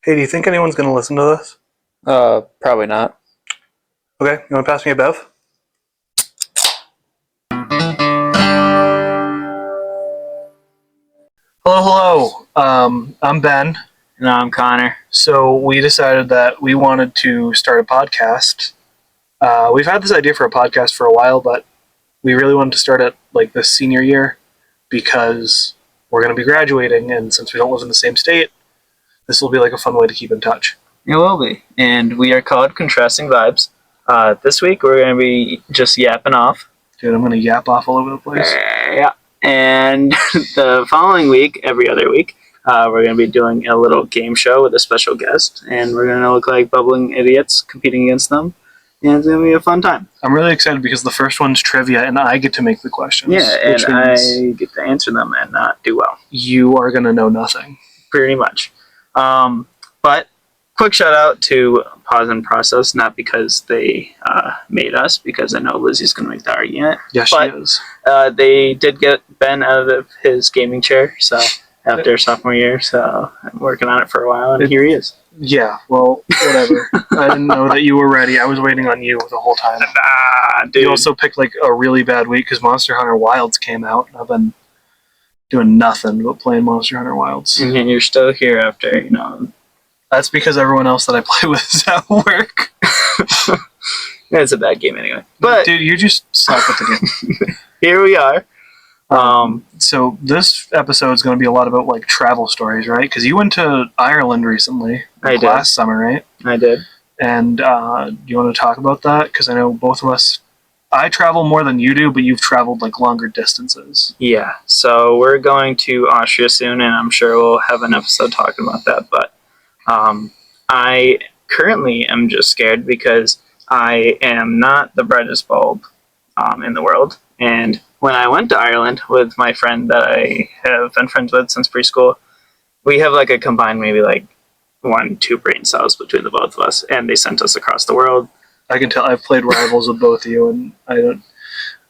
Hey, do you think anyone's going to listen to this? Probably not. Okay, you want to pass me a bev? Hello. I'm Ben. No, I'm Connor. So we decided that we wanted to start a podcast. We've had this idea for a podcast for a while, but we really wanted to start it like this senior year because we're going to be graduating, and since we don't live in the same state, this will be like a fun way to keep in touch. It will be. And we are called Contrasting Vibes. This week we're going to be just yapping off. Dude, I'm going to yap off all over the place. Yeah. And the following week, every other week, we're going to be doing a little game show with a special guest. And we're going to look like bubbling idiots competing against them. And it's going to be a fun time. I'm really excited because the first one's trivia, and I get to make the questions. Yeah, and I get to answer them and not do well. You are going to know nothing. Pretty much. But quick shout out to Pause and Process, not because they made us, because I know Lizzie's going to make the argument. Yes, she is. They did get Ben out of his gaming chair, so after sophomore year, so I'm working on it for a while, and here he is. Yeah, well, whatever. I didn't know that you were ready. I was waiting on you the whole time. Dude. You also picked like a really bad week because Monster Hunter Wilds came out. I've been doing nothing but playing Monster Hunter Wilds. And you're still here after, That's because everyone else that I play with is at work. It's a bad game anyway. But dude, you just suck at the game. Here we are. So this episode is going to be a lot about like travel stories, right? Because you went to Ireland recently, last summer, right? I did. And do you want to talk about that? Because I know both of us. I travel more than you do, but you've traveled like longer distances. Yeah. So we're going to Austria soon, and I'm sure we'll have an episode talking about that. But I currently am just scared because I am not the brightest bulb in the world. And when I went to Ireland with my friend that I have been friends with since preschool, we have like a combined maybe like 1-2 brain cells between the both of us, and they sent us across the world. I can tell. I've played Rivals with both of you, and I don't.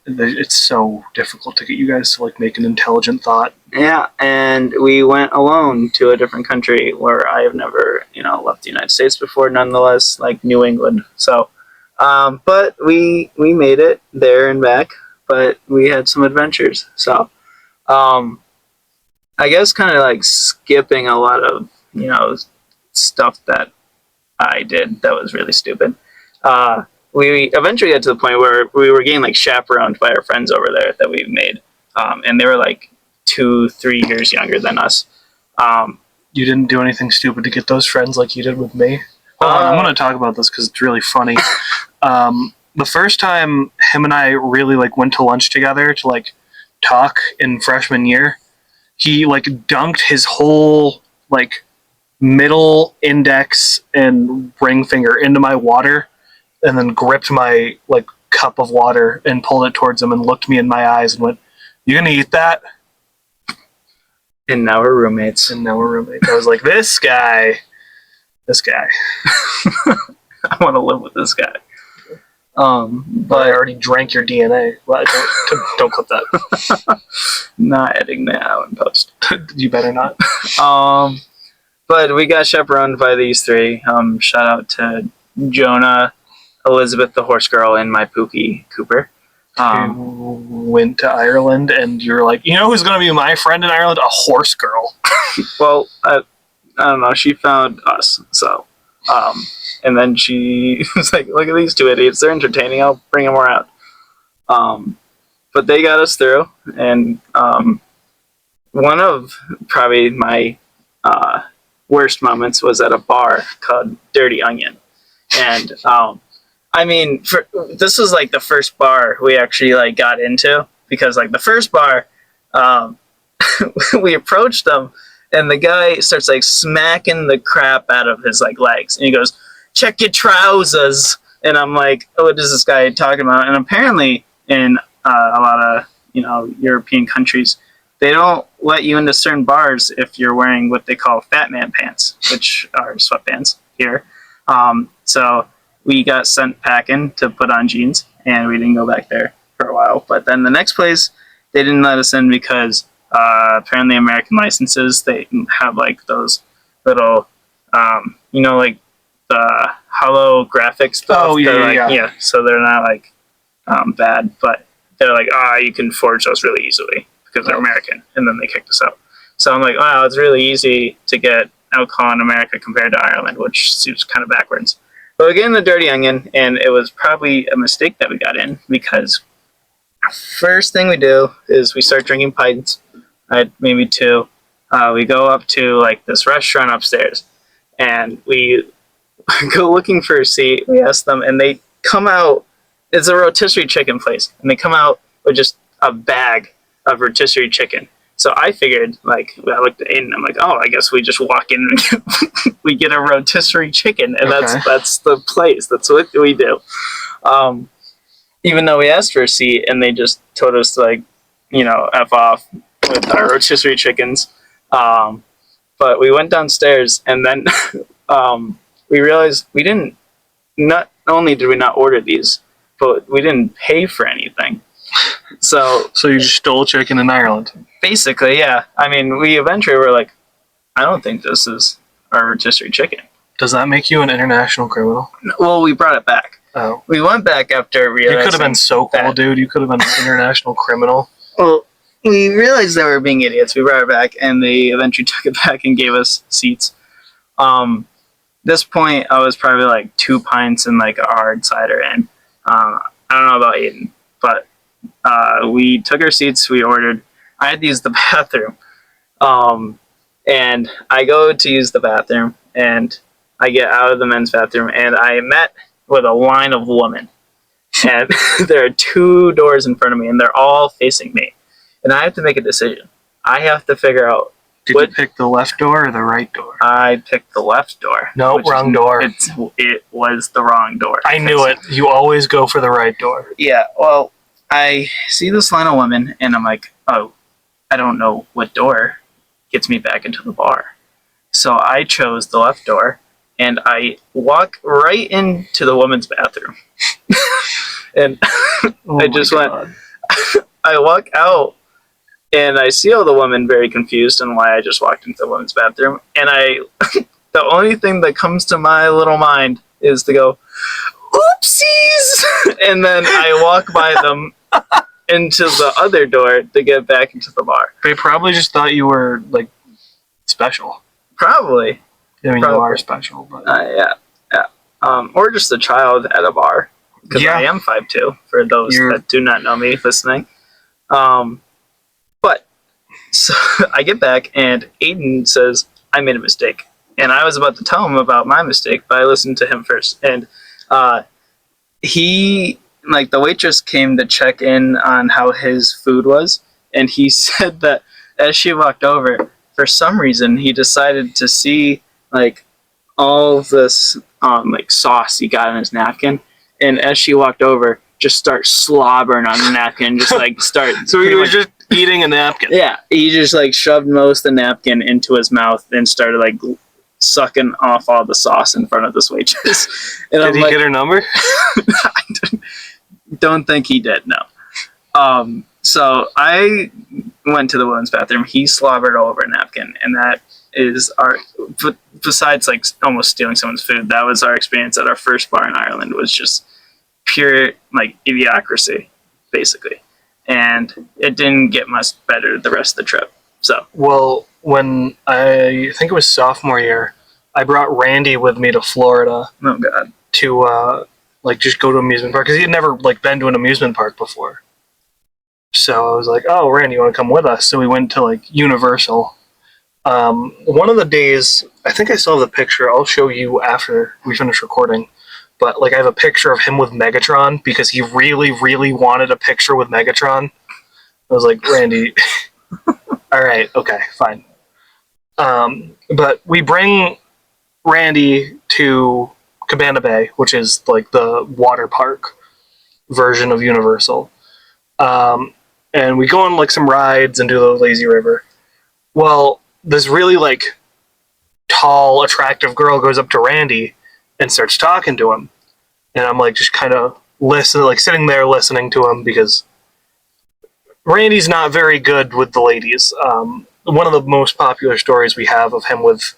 It's so difficult to get you guys to like make an intelligent thought. Yeah, and we went alone to a different country where I have never, left the United States before. Nonetheless, like New England. So, but we made it there and back. But we had some adventures. So, I guess kind of like skipping a lot of stuff that I did that was really stupid. We eventually got to the point where we were getting like chaperoned by our friends over there that we made, and they were like 2-3 years younger than us. You didn't do anything stupid to get those friends like you did with me. I'm going to talk about this because it's really funny. The first time him and I really like went to lunch together to like talk in freshman year, he like dunked his whole like middle index and ring finger into my water, and then gripped my like cup of water and pulled it towards him and looked me in my eyes and went, "You gonna eat that?" And now we're roommates. I was like, this guy. I want to live with this guy. But I already drank your DNA. Well, don't clip that. Not editing that out in post. You better not. But we got chaperoned by these three. Shout out to Jonah, Elizabeth the horse girl, and my Pookie Cooper. You went to Ireland, and you're like, you know who's going to be my friend in Ireland? A horse girl. Well, I don't know. She found us, so. And then she was like, look at these two idiots. They're entertaining. I'll bring them around. But they got us through. And one of probably my worst moments was at a bar called Dirty Onion. And this was like the first bar we actually like got into. Because like the first bar, we approached them. And the guy starts like smacking the crap out of his like legs. And he goes, "Check your trousers." And I'm like, oh, what is this guy talking about? And apparently in a lot of, European countries, they don't let you into certain bars if you're wearing what they call fat man pants, which are sweatpants here. So we got sent packing to put on jeans, and we didn't go back there for a while. But then the next place, they didn't let us in because apparently American licenses, they have like those little like the holographic stuff. Oh, yeah, they're yeah, like, yeah. So they're not like bad, but they're like, you can forge those really easily because they're American, and then they kicked us out. So I'm like, wow, it's really easy to get alcohol in America compared to Ireland, which seems kind of backwards. But we get in the Dirty Onion, and it was probably a mistake that we got in because first thing we do is we start drinking pints, right? Maybe two. We go up to like this restaurant upstairs, and we go looking for a seat. We ask them, and they come out. It's a rotisserie chicken place, and they come out with just a bag of rotisserie chicken. So I figured, like, I looked in, I'm like, oh, I guess we just walk in and we get a rotisserie chicken, and that's the place. That's what we do. Even though we asked for a seat, and they just told us to, like, F off with our rotisserie chickens. But we went downstairs, and then we realized we didn't. Not only did we not order these, but we didn't pay for anything. So you just stole chicken in Ireland. Basically, yeah. I mean, we eventually were like, I don't think this is our rotisserie chicken. Does that make you an international criminal? Well, we brought it back. Oh. We went back after realizing... You could have been so cool, dude. You could have been an international criminal. Well, we realized they were being idiots. We brought it back, and they eventually took it back and gave us seats. This point, I was probably like 2 pints and like a hard cider in. I don't know about Aiden, but we took our seats. We ordered. I had to use the bathroom, and I go to use the bathroom, and I get out of the men's bathroom, and I met with a line of women, and there are 2 doors in front of me, and they're all facing me, and I have to make a decision. I have to figure out. Did you pick the left door or the right door? I picked the left door. No, wrong door. It was the wrong door. I knew it. You always go for the right door. Yeah, well, I see this line of women, and I'm like, oh, I don't know what door gets me back into the bar. So I chose the left door, and I walk right into the women's bathroom. And I just went, I walk out, and I see all the women very confused on why I just walked into the women's bathroom. And the only thing that comes to my little mind is to go, oopsies! And then I walk by them into the other door to get back into the bar. They probably just thought you were, like, special. Probably. I mean, you are special, but... Yeah. Or just a child at a bar. Because I am 5'2", for those that do not know me listening. But, so I get back, and Aiden says, I made a mistake. And I was about to tell him about my mistake, but I listened to him first. And he, like, the waitress came to check in on how his food was, and he said that as she walked over, for some reason, he decided to see, like, all of this, like, sauce he got in his napkin, and as she walked over, just start slobbering on the napkin, just, like, start... So he was just eating a napkin? Yeah, he just, like, shoved most of the napkin into his mouth and started, like, sucking off all the sauce in front of this waitress. And did he get her number? I don't think he did, no. So I went to the women's bathroom. He slobbered all over a napkin, and that is our... Besides, like, almost stealing someone's food, that was our experience at our first bar in Ireland, was just pure, like, idiocracy, basically. And it didn't get much better the rest of the trip. So... Well, when I think it was sophomore year, I brought Randy with me to Florida. Oh, God. To, like, just go to an amusement park, because he had never, like, been to an amusement park before. So I was like, oh, Randy, you want to come with us? So we went to, like, Universal. One of the days, I think I still have the picture. I'll show you after we finish recording. But, like, I have a picture of him with Megatron, because he really, really wanted a picture with Megatron. I was like, Randy, all right, okay, fine. But we bring Randy to Cabana Bay, which is, like, the water park version of Universal. And we go on, like, some rides and do the lazy river. Well, this really, like, tall, attractive girl goes up to Randy and starts talking to him. And I'm, like, just kind of sitting there listening to him, because Randy's not very good with the ladies. One of the most popular stories we have of him with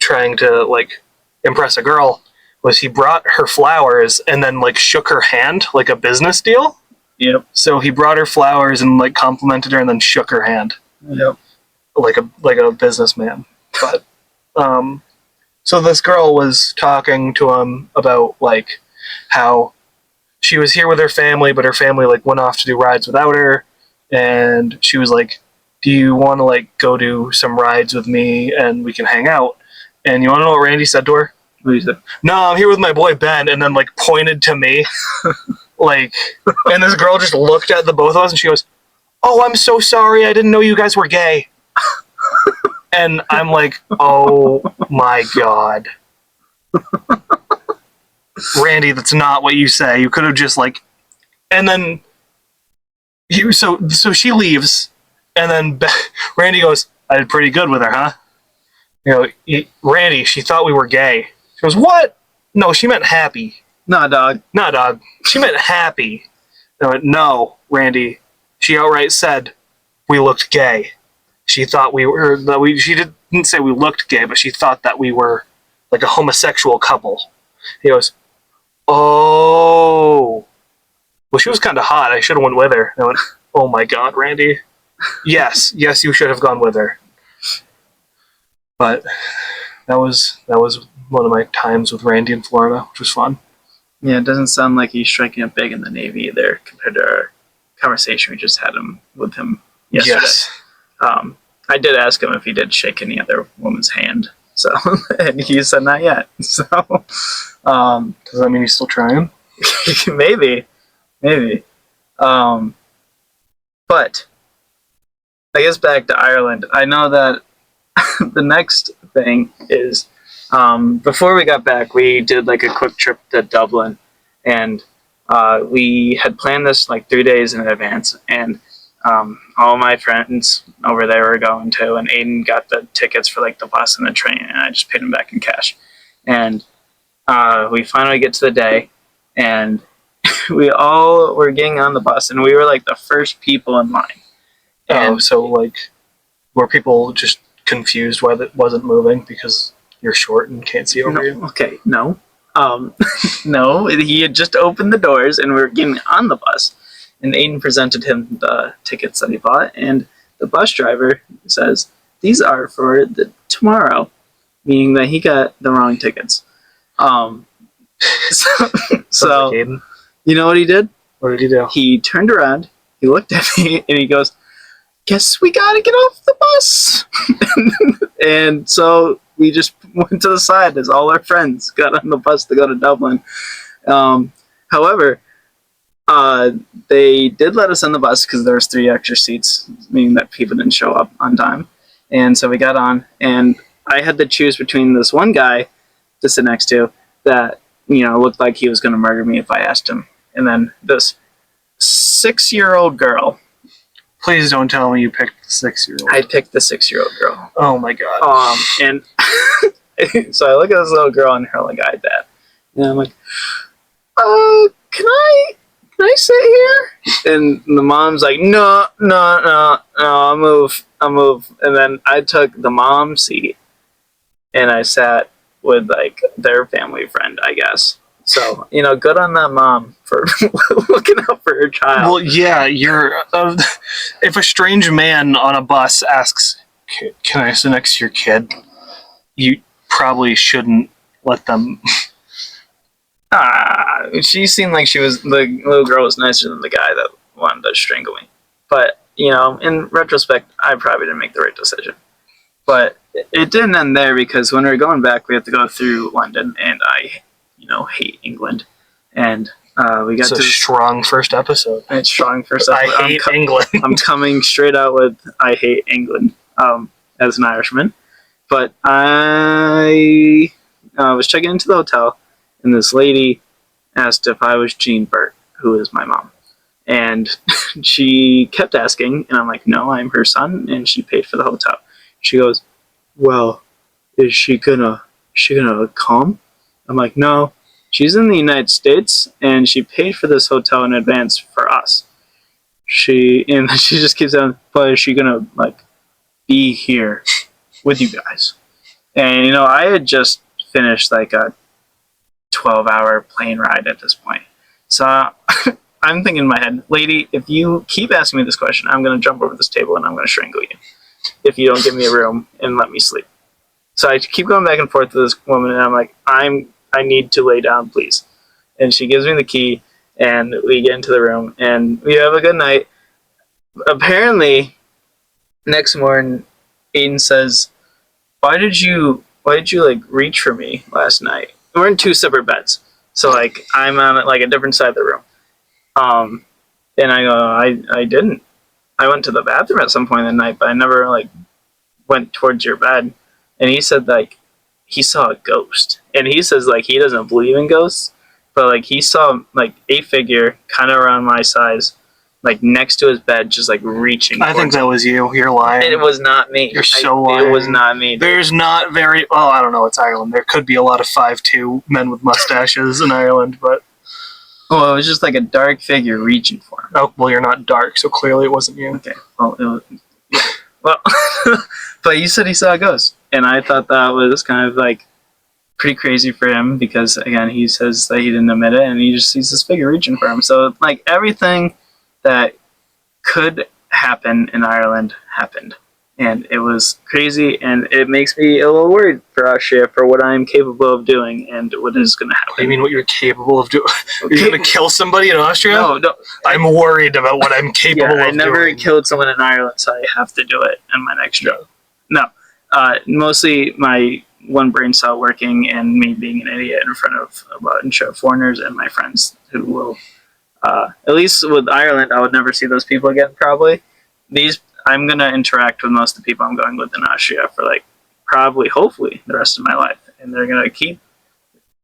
trying to like impress a girl was he brought her flowers and then like shook her hand like a business deal. Yep. So he brought her flowers and like complimented her and then shook her hand. Yep. Like a businessman. But so this girl was talking to him about like how she was here with her family, but her family like went off to do rides without her, and she was like, "Do you want to like go do some rides with me and we can hang out?" And you want to know what Randy said to her? What did he say? "No, I'm here with my boy Ben," and then like pointed to me, like, and this girl just looked at the both of us and she goes, "Oh, I'm so sorry. I didn't know you guys were gay." And I'm like, "Oh my god, Randy, that's not what you say. You could have just like," and then so she leaves, and then Randy goes, "I did pretty good with her, huh?" You know, Randy, she thought we were gay. She goes, "What? No, she meant happy." Nah, dog. "Nah, dog. She meant happy." I went, "No, Randy. She outright said we looked gay. She thought she didn't say we looked gay, but she thought that we were like a homosexual couple." He goes, "Oh. Well, she was kind of hot. I should have went with her." I went, "Oh my god, Randy. Yes, you should have gone with her." But that was one of my times with Randy in Florida, which was fun. Yeah, it doesn't sound like he's striking up big in the Navy either, compared to our conversation we just had with him yesterday. Yes. I did ask him if he did shake any other woman's hand, so and he said not yet. So, does that mean he's still trying? maybe. But I guess back to Ireland. I know that the next thing is before we got back, we did like a quick trip to Dublin, and we had planned this like 3 days in advance, and all my friends over there were going to, and Aiden got the tickets for like the bus and the train, and I just paid him back in cash. And we finally get to the day, and we all were getting on the bus, and we were like the first people in line. And so like, were people just confused why it wasn't moving because you're short and can't see over you? Okay, no. No, he had just opened the doors, and we were getting on the bus. And Aiden presented him the tickets that he bought, and the bus driver says, "These are for the tomorrow," meaning that he got the wrong tickets. So Like Aiden. You know what he did? What did he do? He turned around, he looked at me, and he goes, "Guess we gotta get off the bus." And so we just went to the side as all our friends got on the bus to go to Dublin. However, they did let us on the bus because there was 3 extra seats, meaning that people didn't show up on time. And so we got on, and I had to choose between this one guy to sit next to that, looked like he was going to murder me if I asked him, and then this 6-year-old girl. Please don't tell me you picked the 6-year-old. I picked the 6-year-old girl. Oh my god. And so I look at this little girl and her like iPad, and I'm like, can I sit here? And the mom's like, no, I'll move. And then I took the mom seat, and I sat with like their family friend, I guess. So, good on that mom for looking out for her child. Well, yeah, if a strange man on a bus asks, "Can I sit next to your kid?" you probably shouldn't let them. She seemed like the little girl was nicer than the guy that wanted to strangle me. But, in retrospect, I probably didn't make the right decision. But it didn't end there, because when we were going back, we had to go through London, and I, hate England. And we got to a strong first episode. It's strong first episode. I hate England. I'm coming straight out with I hate England as an Irishman. But I was checking into the hotel, and this lady asked if I was Jean Burt, who is my mom. And she kept asking, and I'm like, "No, I'm her son," and she paid for the hotel. She goes, "Well, is she gonna come?" I'm like, "No, she's in the United States, and she paid for this hotel in advance for us." She just keeps saying, "But is she gonna be here with you guys?" And, you know, I had just finished like a 12-hour plane ride at this point. So I'm thinking in my head, lady, if you keep asking me this question, I'm going to jump over this table and I'm going to strangle you if you don't give me a room and let me sleep. So I keep going back and forth with this woman, and I'm like, I need to lay down, please. And she gives me the key, and we get into the room, and we have a good night. Apparently, next morning, Aiden says, why did you like reach for me last night? We're in two separate beds, so like I'm on like a different side of the room. And I go, I didn't. I went to the bathroom at some point in the night, but I never like went towards your bed. And he said like he saw a ghost, and he says like he doesn't believe in ghosts, but like he saw like a figure kind of around my size, like next to his bed, just like reaching. I think that was you. You're lying. It was not me. You're so lying. It was not me. Dude. There's not very. Well, I don't know. It's Ireland. There could be a lot of 5'2" men with mustaches in Ireland, but. Well, it was just like a dark figure reaching for him. Oh, well, you're not dark, so clearly it wasn't you. Okay. Well, it was, yeah. Well, but you said he saw a ghost, and I thought that was kind of like pretty crazy for him because again, he says that he didn't admit it, and he just sees this figure reaching for him. So like everything that could happen in Ireland happened, and it was crazy, and it makes me a little worried for Austria for what I'm capable of doing and what is going to happen. What do you mean what you're capable of doing? You're going to kill somebody in Austria? No. I'm worried about what I'm capable of doing. I never killed someone in Ireland, so I have to do it in my next job. No. Mostly my one brain cell working and me being an idiot in front of a bunch of foreigners and my friends who will, at least with Ireland, I would never see those people again probably. I'm going to interact with most of the people I'm going with in Austria for like probably, hopefully, the rest of my life. And they're going to keep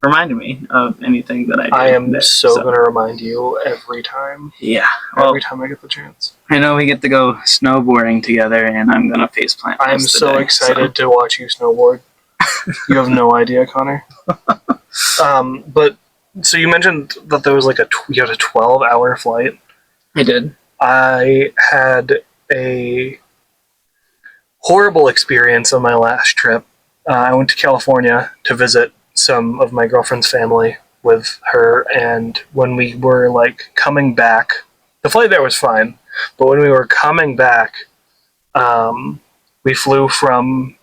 reminding me of anything that I do. I am so going to remind you every time. Yeah. Every time I get the chance. I know we get to go snowboarding together, and I'm going to faceplant. I am so excited to watch you snowboard. You have no idea, Connor. But, so you mentioned that there was like you had a 12-hour flight. I did. I had a horrible experience on my last trip. I went to California to visit some of my girlfriend's family with her, and when we were like coming back, the flight there was fine, but when we were coming back, we flew from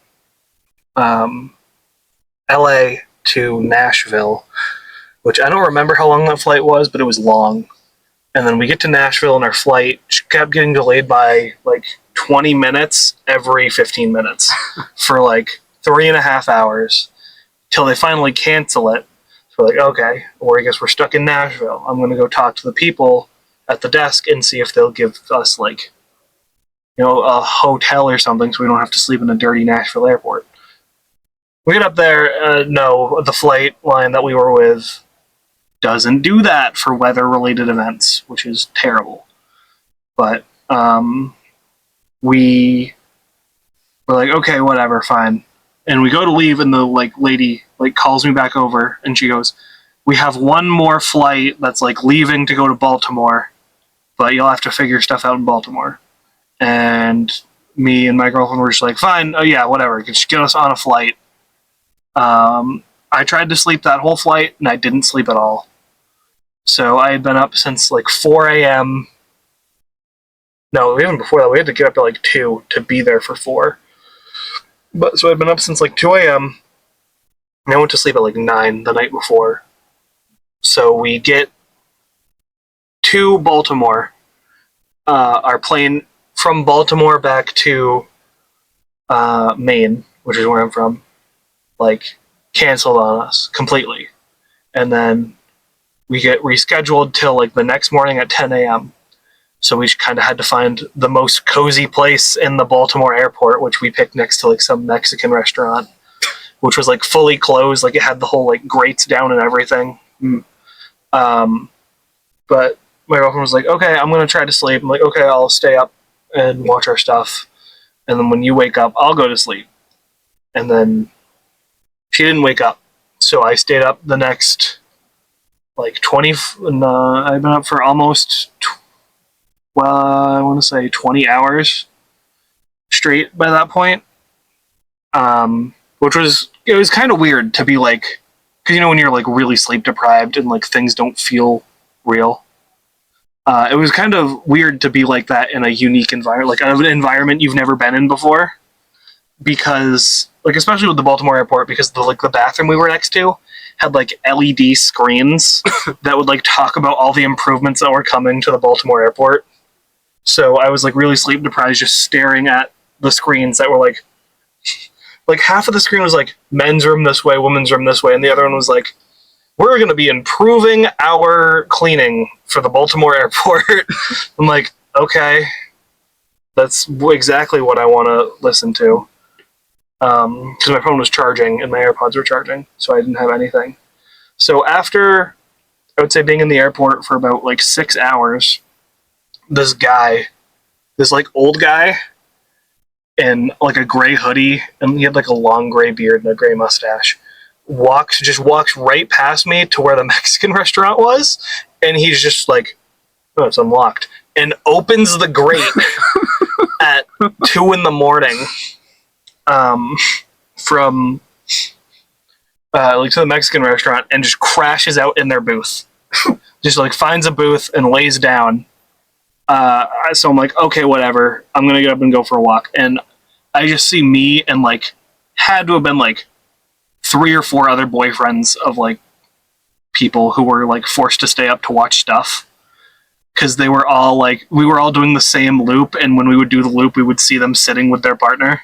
LA to Nashville, which I don't remember how long that flight was, but it was long. And then we get to Nashville, and our flight kept getting delayed by like 20 minutes every 15 minutes for like 3.5 hours till they finally cancel it. So we're like, okay, well, I guess we're stuck in Nashville. I'm going to go talk to the people at the desk and see if they'll give us like, a hotel or something so we don't have to sleep in a dirty Nashville airport. We get up there, no, the flight line that we were with doesn't do that for weather-related events, which is terrible. But we were like, okay, whatever, fine. And we go to leave, and the lady calls me back over, and she goes, "We have one more flight that's leaving to go to Baltimore, but you'll have to figure stuff out in Baltimore." And me and my girlfriend were just like, "Fine, oh yeah, whatever. Just get us on a flight." I tried to sleep that whole flight, and I didn't sleep at all. So I had been up since 4 a.m. No, even before that, we had to get up at 2 to be there for 4. But so I'd been up since 2 a.m. and I went to sleep at 9 the night before. So we get to Baltimore. Our plane from Baltimore back to Maine, which is where I'm from, canceled on us completely. And then we get rescheduled till the next morning at 10 a.m. So we kind of had to find the most cozy place in the Baltimore airport, which we picked next to some Mexican restaurant, which was fully closed. It had the whole grates down and everything. But my girlfriend was like, "Okay, I'm gonna try to sleep." I'm like, "Okay, I'll stay up and watch our stuff, and then when you wake up, I'll go to sleep." And then she didn't wake up, so I stayed up the next 20. I've been up for almost, I want to say 20 hours straight by that point. which was it was kind of weird to be like, because you know when you're like really sleep deprived and like things don't feel real. It was kind of weird to be like that in a unique environment, like an environment you've never been in before, because like especially with the Baltimore airport, because the bathroom we were next to had like LED screens that would like talk about all the improvements that were coming to the Baltimore airport. So I was like really sleep deprived, just staring at the screens that were like half of the screen was like men's room this way, women's room this way, and the other one was like, we're going to be improving our cleaning for the Baltimore airport. I'm like, okay, that's exactly what I want to listen to. Because my phone was charging and my AirPods were charging, so I didn't have anything. So after, I would say, being in the airport for about like 6 hours, this like old guy in like a gray hoodie, and he had like a long gray beard and a gray mustache, walks right past me to where the Mexican restaurant was, and he's just like, oh, it's unlocked, and opens the grate at 2 a.m. From like to the Mexican restaurant, and just crashes out in their booth. Just like finds a booth and lays down. So I'm like, okay, whatever, I'm gonna get up and go for a walk, and I just see me and like had to have been like 3 or 4 other boyfriends of like people who were like forced to stay up to watch stuff, because they were all like, we were all doing the same loop, and when we would do the loop we would see them sitting with their partner.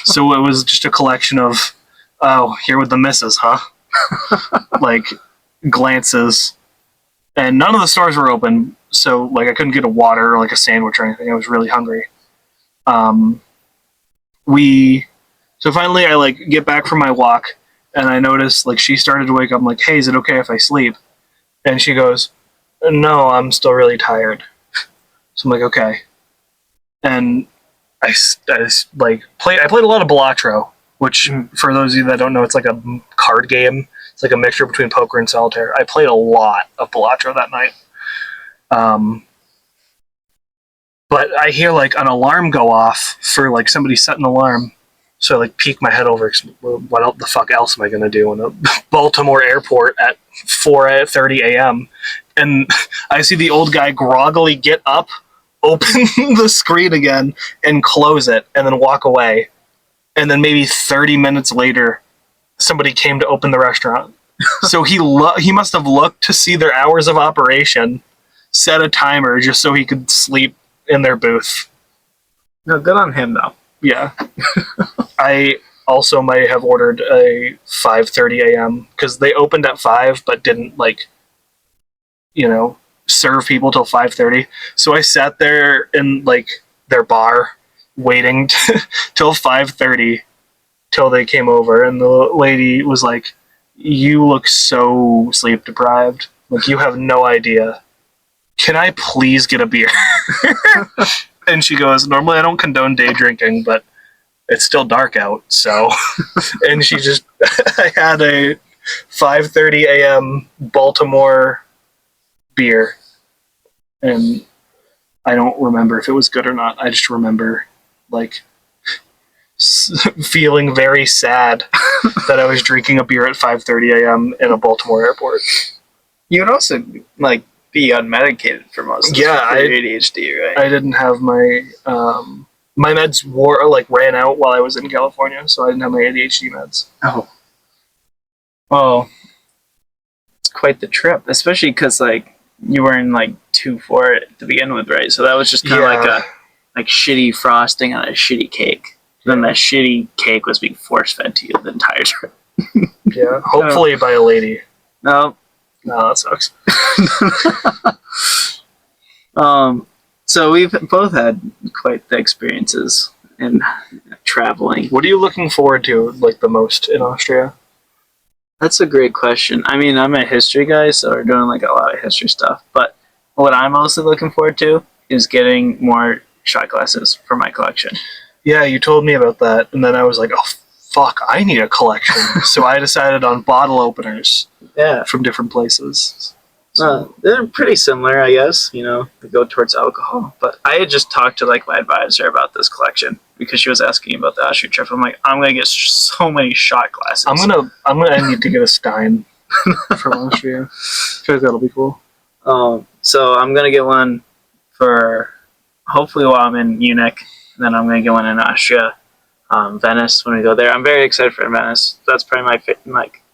So it was just a collection of, oh, here with the missus, huh? Like glances, and none of the stores were open, so like I couldn't get a water or like a sandwich or anything. I was really hungry. So finally I like get back from my walk, and I notice like she started to wake up. I'm like, hey, is it okay if I sleep? And she goes, no, I'm still really tired. So I'm like, okay. And I played a lot of Balatro, which for those of you that don't know, it's like a card game. It's like a mixture between poker and solitaire. I played a lot of Balatro that night. But I hear like an alarm go off for like somebody set an alarm. So I like peek my head over. What the fuck else am I going to do in a Baltimore airport at 4:30 a.m.? And I see the old guy groggily get up, open the screen again, and close it, and then walk away. And then maybe 30 minutes later, somebody came to open the restaurant. So he must have looked to see their hours of operation, set a timer just so he could sleep in their booth. No, good on him though. Yeah. I also might have ordered a 5:30 a.m. because they opened at 5 but didn't like, serve people till 5:30. So I sat there in like their bar waiting till 5:30 till they came over, and the lady was like, you look so sleep deprived. Like, you have no idea. Can I please get a beer? And she goes, normally I don't condone day drinking, but it's still dark out, so. And she just, I had a 5:30 a.m. Baltimore beer, and I don't remember if it was good or not. I just remember, like, feeling very sad that I was drinking a beer at 5:30 a.m. in a Baltimore airport. You would also, like, be unmedicated for most of your ADHD, right? I didn't have my my meds ran out while I was in California, so I didn't have my ADHD meds. Oh. Well, it's quite the trip, especially because like you weren't like too for it to begin with, right? So that was just kind of like shitty frosting on a shitty cake. Then that shitty cake was being force fed to you the entire trip. Yeah, hopefully by a lady. No, that sucks. So we've both had quite the experiences in traveling. What are you looking forward to, like, the most in Austria? That's a great question. I mean, I'm a history guy, so we're doing like a lot of history stuff. But what I'm mostly looking forward to is getting more shot glasses for my collection. Yeah, you told me about that, and then I was like, oh, fuck, I need a collection. So I decided on bottle openers from different places. They're pretty similar, I guess. You know, they go towards alcohol. But I had just talked to like my advisor about this collection because she was asking about the Austria trip. I'm like, I'm gonna get so many shot glasses. I need to get a Stein for Austria. I feel like that'll be cool. So I'm gonna get one for hopefully while I'm in Munich. And then I'm gonna get one in Austria, Venice when we go there. I'm very excited for Venice. That's probably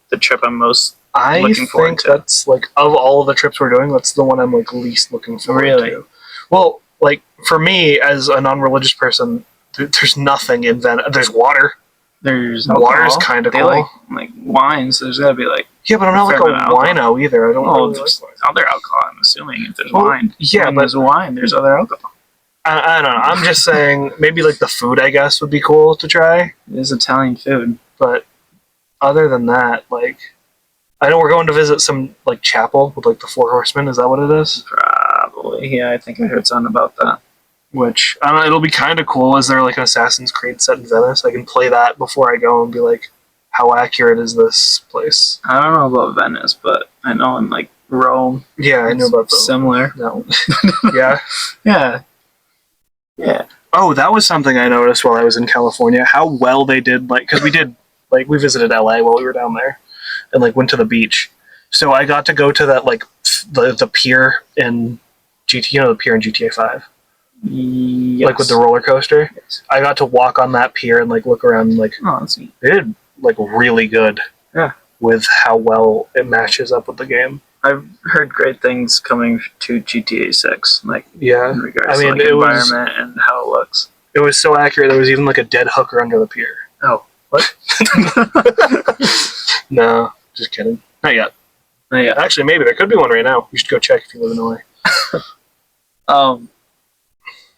the trip I'm most looking forward to. That's like of all of the trips we're doing, that's the one I'm like least looking forward to. Well, like for me as a non-religious person, there's nothing in Venice. There's water. There's water's kind of cool. Like wines. There's gotta be like but I'm not like a wino either. I don't know. There's other alcohol. I'm assuming if there's wine. Yeah, but there's wine. There's other alcohol. I don't know. I'm just saying maybe like the food I guess would be cool to try. It is Italian food, but other than that, like I know we're going to visit some like chapel with like the Four Horsemen. Is that what it is? Probably. Yeah, I think I heard something about that. Which I don't know. It'll be kind of cool. Is there like an Assassin's Creed set in Venice? I can play that before I go and be like, how accurate is this place? I don't know about Venice, but I know in like Rome. Yeah, I know about those. Similar. No. Yeah. Yeah. Yeah. Oh, that was something I noticed while I was in California. How well they did, like, because we visited LA while we were down there, and like went to the beach. So I got to go to that like the pier in the pier in GTA 5. Yes. Like with the roller coaster. Yes. I got to walk on that pier and like look around and like that's neat. They did like really good. Yeah. With how well it matches up with the game. I've heard great things coming to GTA 6, like in regards to like environment and how it looks. It was so accurate. There was even like a dead hooker under the pier. Oh, what? No, just kidding. Not yet. Actually, maybe there could be one right now. You should go check if you live in LA.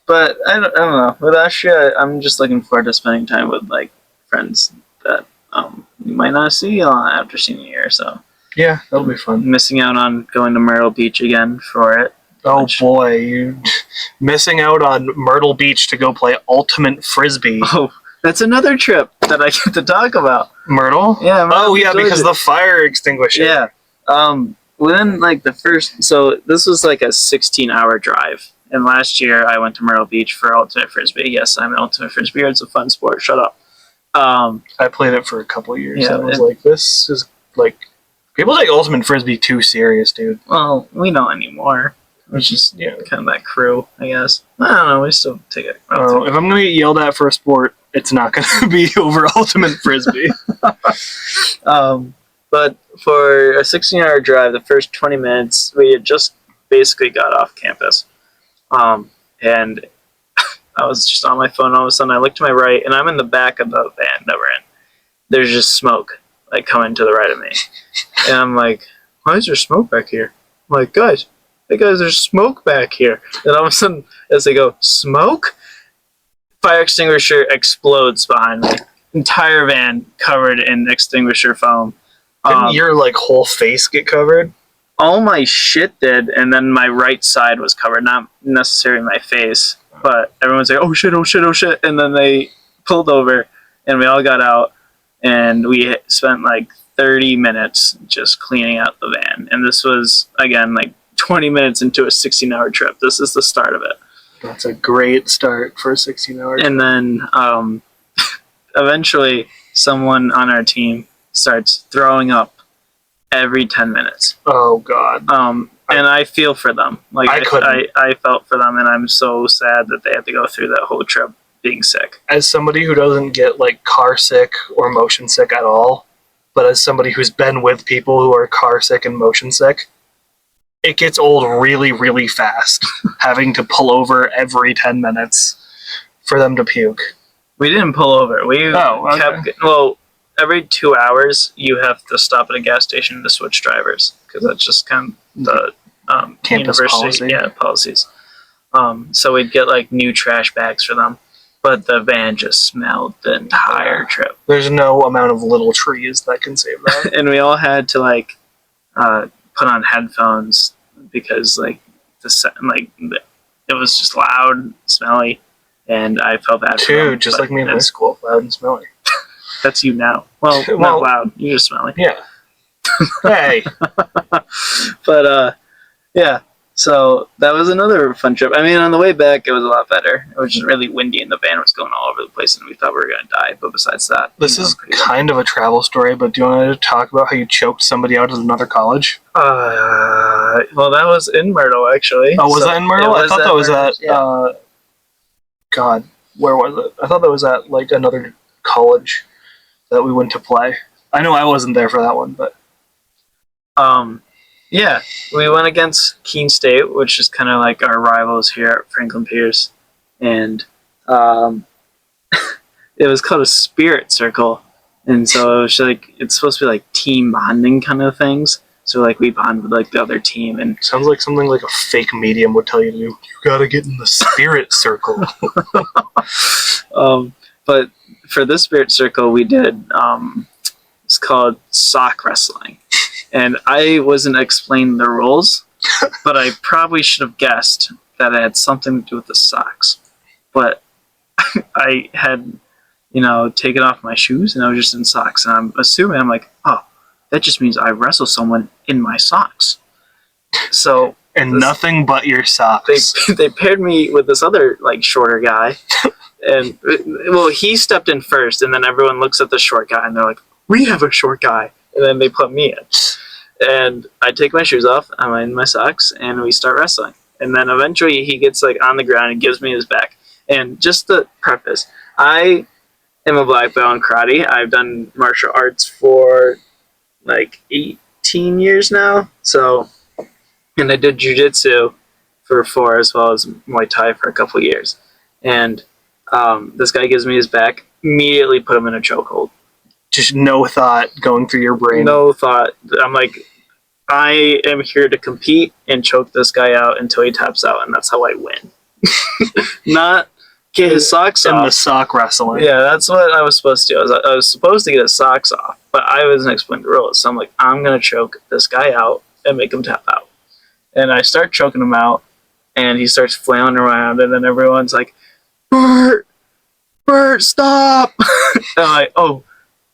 But I don't know. With Austria, I'm just looking forward to spending time with like friends that you might not see after senior year. So. Yeah, that'll be fun. Missing out on going to Myrtle Beach again for it. Oh boy, you missing out on Myrtle Beach to go play Ultimate Frisbee. Oh, that's another trip that I get to talk about. Myrtle? Yeah. Myrtle because the fire extinguisher. Yeah. Within like the first, so this was like a 16-hour drive. And last year I went to Myrtle Beach for Ultimate Frisbee. Yes, I'm an Ultimate Frisbee. It's a fun sport. Shut up. I played it for a couple of years. Yeah, and I was like, this is like. People take Ultimate Frisbee too serious, dude. Well, we don't anymore. It's just kind of that crew, I guess. I don't know. We still take it. If I'm gonna get yelled at for a sport, it's not gonna be over Ultimate Frisbee. But for a 16-hour drive, the first 20 minutes, we had just basically got off campus, and I was just on my phone. All of a sudden, I looked to my right, and I'm in the back of the van that we're in. There's just smoke like coming to the right of me. And I'm like, why is there smoke back here? I'm like, guys, there's smoke back here. And all of a sudden, as they go, smoke? Fire extinguisher explodes behind me. Entire van covered in extinguisher foam. Didn't your like whole face get covered? All my shit did, and then my right side was covered. Not necessarily my face, but everyone's like, oh shit, oh shit, oh shit. And then they pulled over, and we all got out, and we spent like 30 minutes just cleaning out the van. And this was, again, like 20 minutes into a 16-hour trip. This is the start of it. That's a great start for a 16-hour trip. And then eventually someone on our team starts throwing up every 10 minutes. Oh, God. And I feel for them. Like I felt for them, and I'm so sad that they had to go through that whole trip being sick. As somebody who doesn't get like car sick or motion sick at all, but as somebody who's been with people who are car sick and motion sick, it gets old really, really fast having to pull over every 10 minutes for them to puke. We didn't pull over. We kept every 2 hours you have to stop at a gas station to switch drivers, because that's just kind of the campus university policies. So we'd get like new trash bags for them. But the van just smelled the entire trip. There's no amount of little trees that can save that. And we all had to like put on headphones because like it was just loud, smelly, and I felt bad. Too, just like me in high school, loud and smelly. That's you now. Well, not loud. You're just smelly. Yeah. Hey. But Yeah. So that was another fun trip. I mean, on the way back, it was a lot better. It was just really windy, and the van was going all over the place, and we thought we were going to die. But besides that, This is kind of a travel story, but do you want to talk about how you choked somebody out at another college? Well, that was in Myrtle, actually. Oh, was that in Myrtle? I thought that was at, yeah. God, where was it? I thought that was at, like, another college that we went to play. I know I wasn't there for that one, but... Yeah, we went against Keene State, which is kind of like our rivals here at Franklin Pierce, and it was called a spirit circle, and so it was like it's supposed to be like team bonding kind of things. So like we bond with like the other team, and sounds like something like a fake medium would tell you to do. You gotta get in the spirit circle. But for this spirit circle, we did it's called sock wrestling. And I wasn't explaining the rules, but I probably should have guessed that it had something to do with the socks. But I had, taken off my shoes and I was just in socks. And I'm assuming, I'm like, oh, that just means I wrestle someone in my socks. So nothing but your socks. They paired me with this other like shorter guy. And well, he stepped in first, and then everyone looks at the short guy and they're like, we have a short guy. And then they put me in. And I take my shoes off, I'm in my socks, and we start wrestling. And then eventually he gets like on the ground and gives me his back. And just to preface, I am a black belt in karate. I've done martial arts for like 18 years now. So, and I did jiu-jitsu for 4 as well as Muay Thai for a couple of years. And this guy gives me his back, immediately put him in a chokehold. Just no thought going through your brain. No thought. I'm like, I am here to compete and choke this guy out until he taps out, and that's how I win. Not get his socks off. In the sock wrestling. Yeah, that's what I was supposed to do. I was supposed to get his socks off, but I wasn't explaining the rules. So I'm like, I'm going to choke this guy out and make him tap out. And I start choking him out, and he starts flailing around, and then everyone's like, Bert, stop! And I'm like, oh,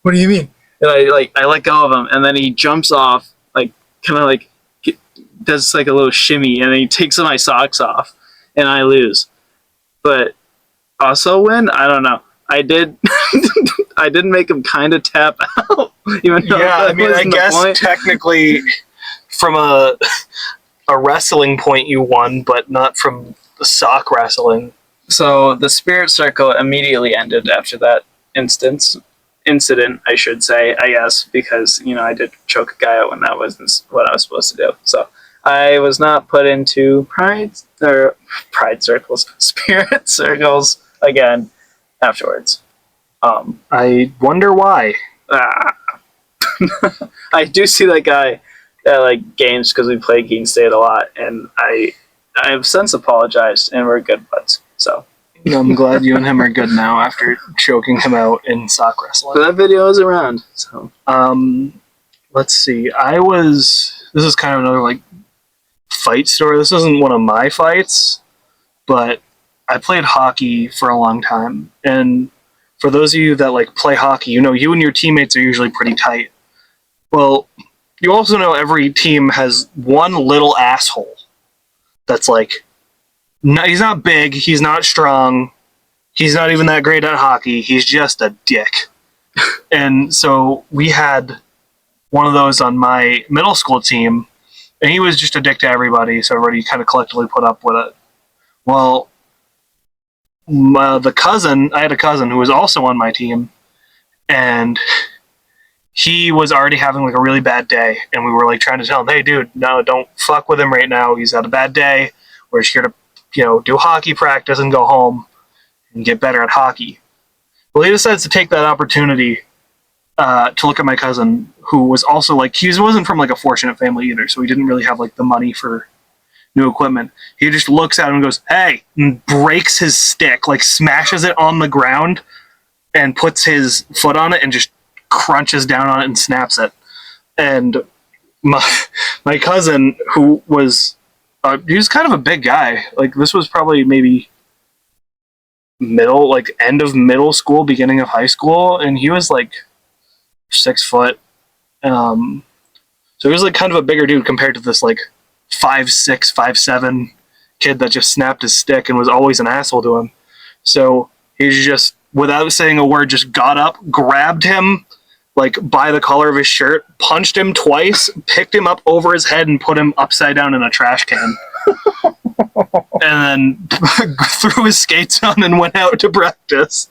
what do you mean? And I let go of him, and then he jumps off, like kind of like does like a little shimmy, and then he takes my socks off, and I lose. But also win? I don't know. I did. I did make him kind of tap out. Even though I mean, I guess technically, from a wrestling point, you won, but not from the sock wrestling. So the spirit circle immediately ended after that incident, I should say, I guess, because I did choke a guy out when that wasn't what I was supposed to do. So I was not put into pride circles, spirit circles again afterwards. I wonder why. I do see that guy at like games because we play Keene State a lot, and I have since apologized, and we're good buds. So. I'm glad you and him are good now after choking him out in sock wrestling. But that video is around. So let's see. This is kind of another like fight story. This isn't one of my fights, but I played hockey for a long time. And for those of you that like play hockey, you and your teammates are usually pretty tight. Well, you also know every team has one little asshole that's like, no, he's not big, he's not strong, he's not even that great at hockey, he's just a dick. And so we had one of those on my middle school team, and he was just a dick to everybody, so everybody kind of collectively put up with it. Well, I had a cousin who was also on my team, and he was already having like a really bad day, and we were like trying to tell him, hey dude, no, don't fuck with him right now, he's had a bad day, we're just here to do hockey practice and go home and get better at hockey. Well, he decides to take that opportunity to look at my cousin, who was also like, he wasn't from like a fortunate family either, so he didn't really have like the money for new equipment. He just looks at him and goes, hey, and breaks his stick, like smashes it on the ground and puts his foot on it and just crunches down on it and snaps it. And my cousin, who was he was kind of a big guy. Like, this was probably maybe end of middle school, beginning of high school, and he was like 6 foot. So he was like kind of a bigger dude compared to this like 5'6", 5'7" kid that just snapped his stick and was always an asshole to him. So he's just, without saying a word, just got up, grabbed him like by the collar of his shirt, punched him twice, picked him up over his head, and put him upside down in a trash can. And then threw his skates on and went out to practice.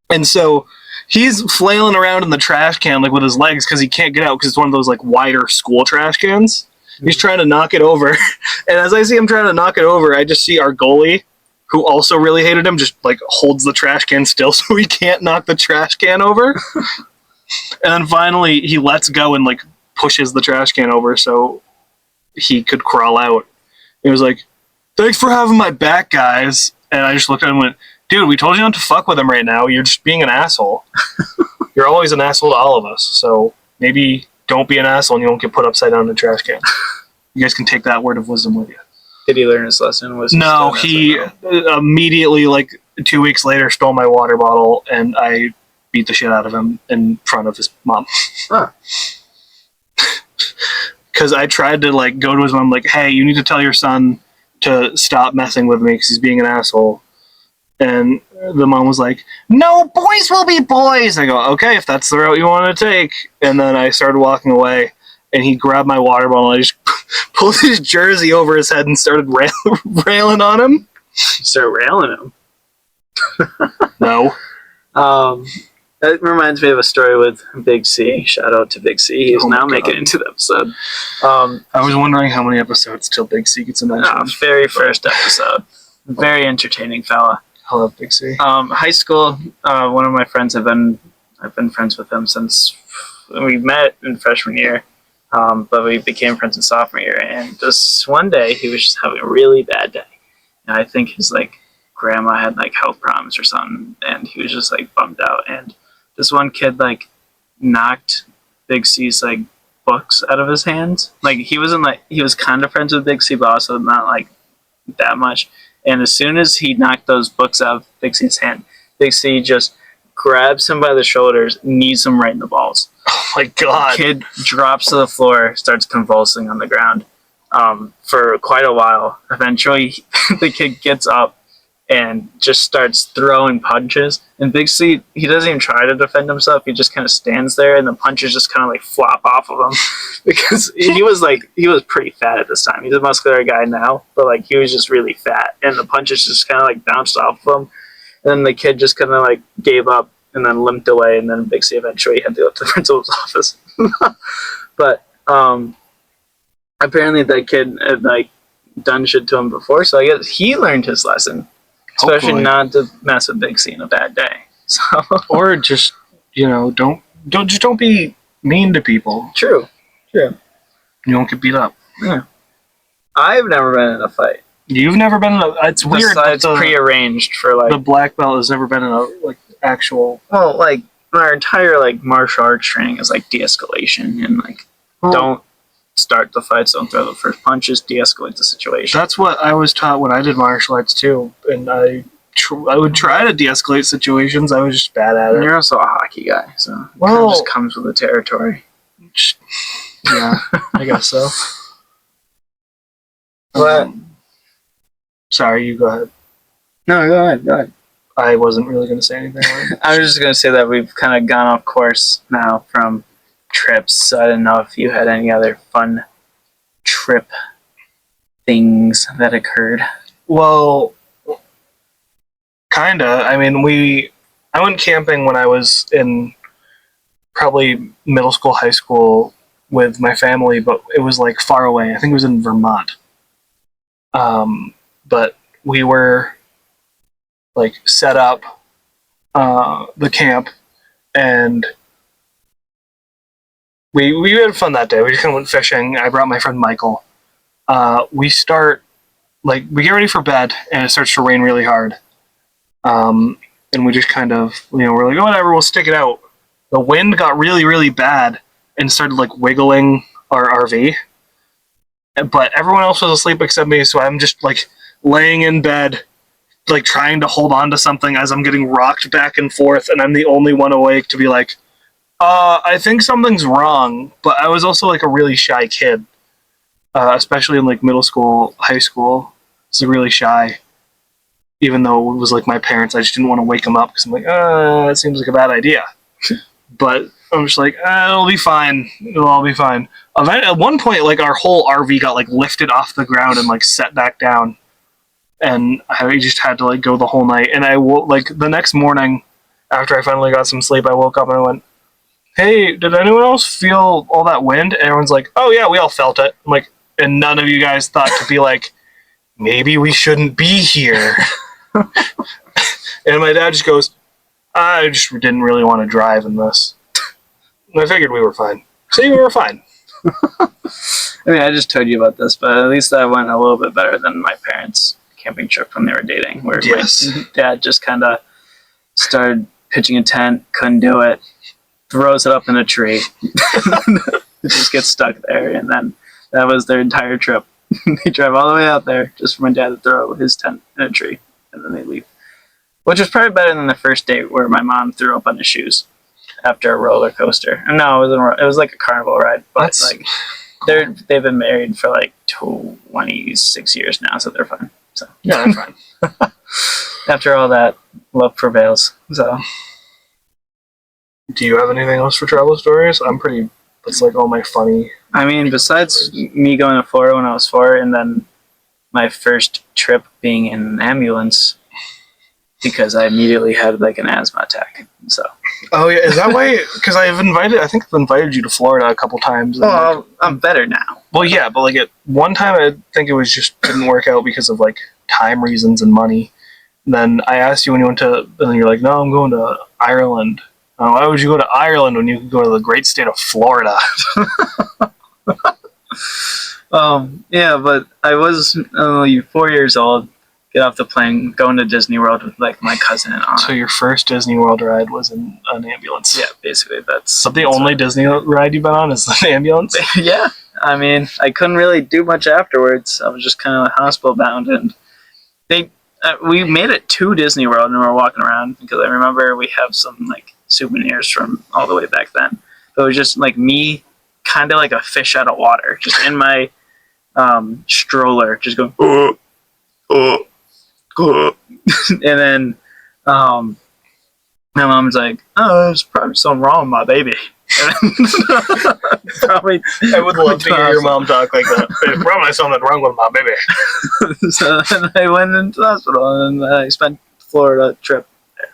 And so he's flailing around in the trash can like with his legs because he can't get out because it's one of those like wider school trash cans. He's trying to knock it over. And as I see him trying to knock it over, I just see our goalie, who also really hated him, just like holds the trash can still so he can't knock the trash can over. And then finally he lets go and like pushes the trash can over so he could crawl out. He was like, "Thanks for having my back, guys." And I just looked at him and went, "Dude, we told you not to fuck with him right now. You're just being an asshole. You're always an asshole to all of us. So maybe don't be an asshole and you won't get put upside down in a trash can." You guys can take that word of wisdom with you. Did he learn his lesson? No, he immediately, like 2 weeks later, stole my water bottle and I beat the shit out of him in front of his mom. Huh. Because I tried to like go to his mom like, "Hey, you need to tell your son to stop messing with me because he's being an asshole." And the mom was like, "No, boys will be boys." I go, "Okay, if that's the route you want to take." And then I started walking away, and he grabbed my water bottle. And I just pulled his jersey over his head and started railing on him. Start railing him. No. That reminds me of a story with Big C. Shout out to Big C. He's now making it into the episode. I was wondering how many episodes till Big C gets a mention. Very first episode. Very entertaining fella. I love Big C. High school, one of my friends, I've been friends with him since we met in freshman year, but we became friends in sophomore year. And this one day, he was just having a really bad day. And I think his like grandma had like health problems or something, and he was just like bummed out. And this one kid like knocked Big C's like books out of his hands. Like he was kind of friends with Big C, but also not like that much. And as soon as he knocked those books out of Big C's hand, Big C just grabs him by the shoulders, knees him right in the balls. Oh my god! The kid drops to the floor, starts convulsing on the ground for quite a while. Eventually, the kid gets up and just starts throwing punches. And Big C, he doesn't even try to defend himself. He just kind of stands there, and the punches just kind of like flop off of him because he was pretty fat at this time. He's a muscular guy now, but like he was just really fat, and the punches just kind of like bounced off of him. And then the kid just kind of like gave up and then limped away. And then Big C eventually had to go to the principal's office. But apparently that kid had like done shit to him before, so I guess he learned his lesson. Especially Hopefully. Not to mess with Big C in a bad day. So Or just, don't be mean to people. True. You won't get beat up. Yeah. I've never been in a fight. You've never been in a... It's weird that Besides prearranged for the like black belt has never been in a like actual... well, like our entire like martial arts training is like de-escalation and like don't start the fights, don't throw the first punches, de-escalate the situation. That's what I was taught when I did martial arts too, and I would try to de-escalate situations. I was just bad at it. You're also a hockey guy, so it Well- kind of just comes with the territory. Yeah, I guess so. But Sorry, you go ahead. no, go ahead. I wasn't really going to say anything. I was just gonna say that we've kind of gone off course now from trips. So I didn't know if you had any other fun trip things that occurred. Well, kinda. I mean, I went camping when I was in probably middle school, high school with my family, but it was like far away. I think it was in Vermont. But we were like set up the camp, and we had fun that day. We just kind of went fishing. I brought my friend Michael. We get ready for bed, and it starts to rain really hard. And we just kind of, we're like, oh, whatever, we'll stick it out. The wind got really, really bad and started like wiggling our RV. But everyone else was asleep except me, so I'm just like laying in bed, like trying to hold on to something as I'm getting rocked back and forth, and I'm the only one awake to be like, I think something's wrong. But I was also like a really shy kid. especially in like middle school, high school. I was really shy, even though it was like my parents. I just didn't want to wake them up because I'm like, it seems like a bad idea. But I'm just like, it'll be fine. It'll all be fine. At one point, like our whole RV got like lifted off the ground and like set back down, and I just had to like go the whole night. And I woke like the next morning after I finally got some sleep. I woke up and I went, "Hey, did anyone else feel all that wind?" And everyone's like, "Oh yeah, we all felt it." I'm like, and none of you guys thought to be like, maybe we shouldn't be here. And my dad just goes, I just didn't really want to drive in this. And I figured we were fine. See, we were fine. I mean, I just told you about this, but at least that went a little bit better than my parents' camping trip when they were dating, where Yes. my dad just kind of started pitching a tent, couldn't do it, throws it up in a tree, it just gets stuck there, and then that was their entire trip. They drive all the way out there just for my dad to throw his tent in a tree, and then they leave. Which was probably better than the first date where my mom threw up on his shoes after a roller coaster. No, it was like a carnival ride, but That's like they've been married for like 26 years now, so they're fine. So yeah, they're fine. after all that, love prevails. So, do you have anything else for travel stories? It's like all my funny. I mean, besides me going to Florida when I was 4, and then my first trip being in an ambulance because I immediately had like an asthma attack. So. Oh yeah, is that why? Because I think I've invited you to Florida a couple times. Well, I'm better now. Well, yeah, but like at one time, I think it was just didn't work out because of like time reasons and money. And then I asked you when you went to, and then you're like, "No, I'm going to Ireland." Why would you go to Ireland when you could go to the great state of Florida? Yeah, but I was only 4 years old. Get off the plane, going to Disney World with like my cousin and aunt. So your first Disney World ride was in an ambulance. Yeah, basically that's. So the only Disney ride you've been on is an ambulance. Yeah, I mean, I couldn't really do much afterwards. I was just kind of hospital bound, and we made it to Disney World and we were walking around because I remember we have some like souvenirs from all the way back then. But it was just like me, kind of like a fish out of water, just in my stroller, just going. And then my mom's like, "Oh, there's probably something wrong with my baby." Probably. I would love to hear your mom talk like that. There's probably something wrong with my baby. So then I went into the hospital and I spent the Florida trip there.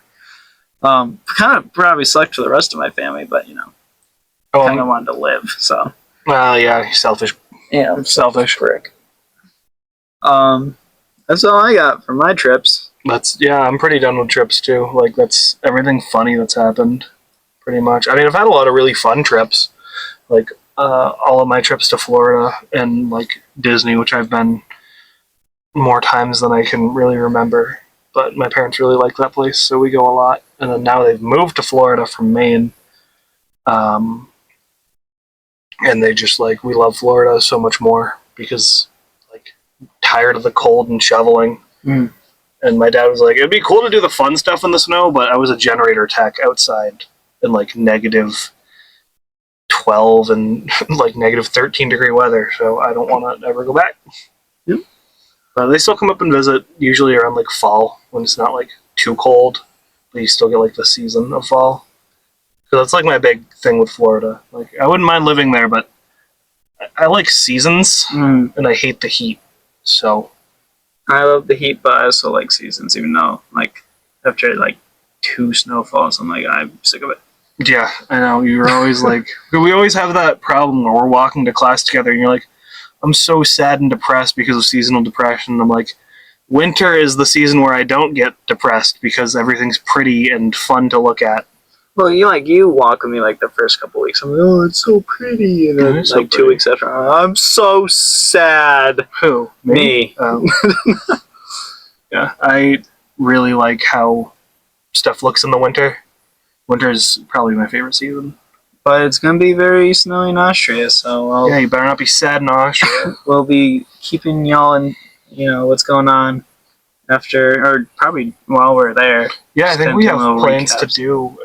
Kind of probably sucked for the rest of my family, but kind of wanted to live. So. Well, yeah, you're selfish. Yeah, I'm selfish prick. That's all I got for my trips. I'm pretty done with trips too. Like that's everything funny that's happened, pretty much. I mean, I've had a lot of really fun trips, like all of my trips to Florida and like Disney, which I've been more times than I can really remember. But my parents really like that place, so we go a lot. And then now they've moved to Florida from Maine, and they just like we love Florida so much more because. Tired of the cold and shoveling. And my dad was like, it'd be cool to do the fun stuff in the snow, but I was a generator tech outside in like -12 and like -13 degree weather, so I don't want to ever go back. Yep. They still come up and visit, usually around like fall when it's not like too cold, but you still get like the season of fall. So that's like my big thing with Florida. Like I wouldn't mind living there, but I like seasons and I hate the heat. So I love the heat, but I also like seasons, even though like after like 2 snowfalls, I'm like, I'm sick of it. Yeah, I know. You're always like, we always have that problem where we're walking to class together and you're like, I'm so sad and depressed because of seasonal depression. And I'm like, winter is the season where I don't get depressed because everything's pretty and fun to look at. Well, you walk with me like the first couple weeks. I'm like, oh, it's so pretty, and then like so 2 weeks after, I'm so sad. Who? Me. Yeah, I really like how stuff looks in the winter. Winter is probably my favorite season. But it's gonna be very snowy in Austria, so yeah, you better not be sad in Austria. We'll be keeping y'all in, what's going on after, or probably while we're there. Yeah, I think we have plans recaps to do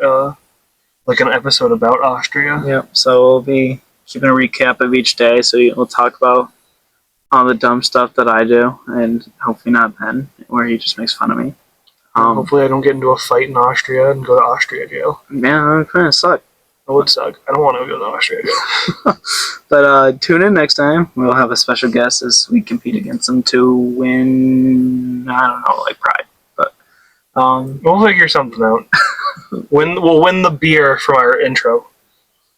like an episode about Austria. Yep. So we'll be keeping a recap of each day. So we'll talk about all the dumb stuff that I do, and hopefully not Ben, where he just makes fun of me. Hopefully I don't get into a fight in Austria and go to Austria jail. Man, that would kind of suck. It would suck. I don't want to go to Austria jail. But tune in next time. We'll have a special guest as we compete against them to win, I don't know, like Pride. But we'll figure something out. We'll win the beer from our intro.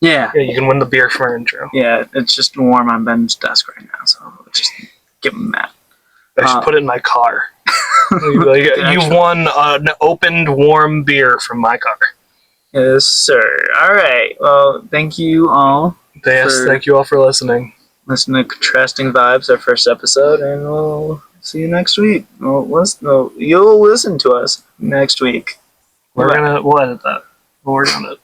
Yeah, you can win the beer from our intro. Yeah, it's just warm on Ben's desk right now, so let's just give him that. I should put it in my car. You've won an opened warm beer from my car. Yes, sir. All right. Well, thank you all. Yes, thank you all for listening. Listen to Contrasting Vibes, our first episode, and we'll see you next week. You'll listen to us next week. We'll edit that. We'll work on it.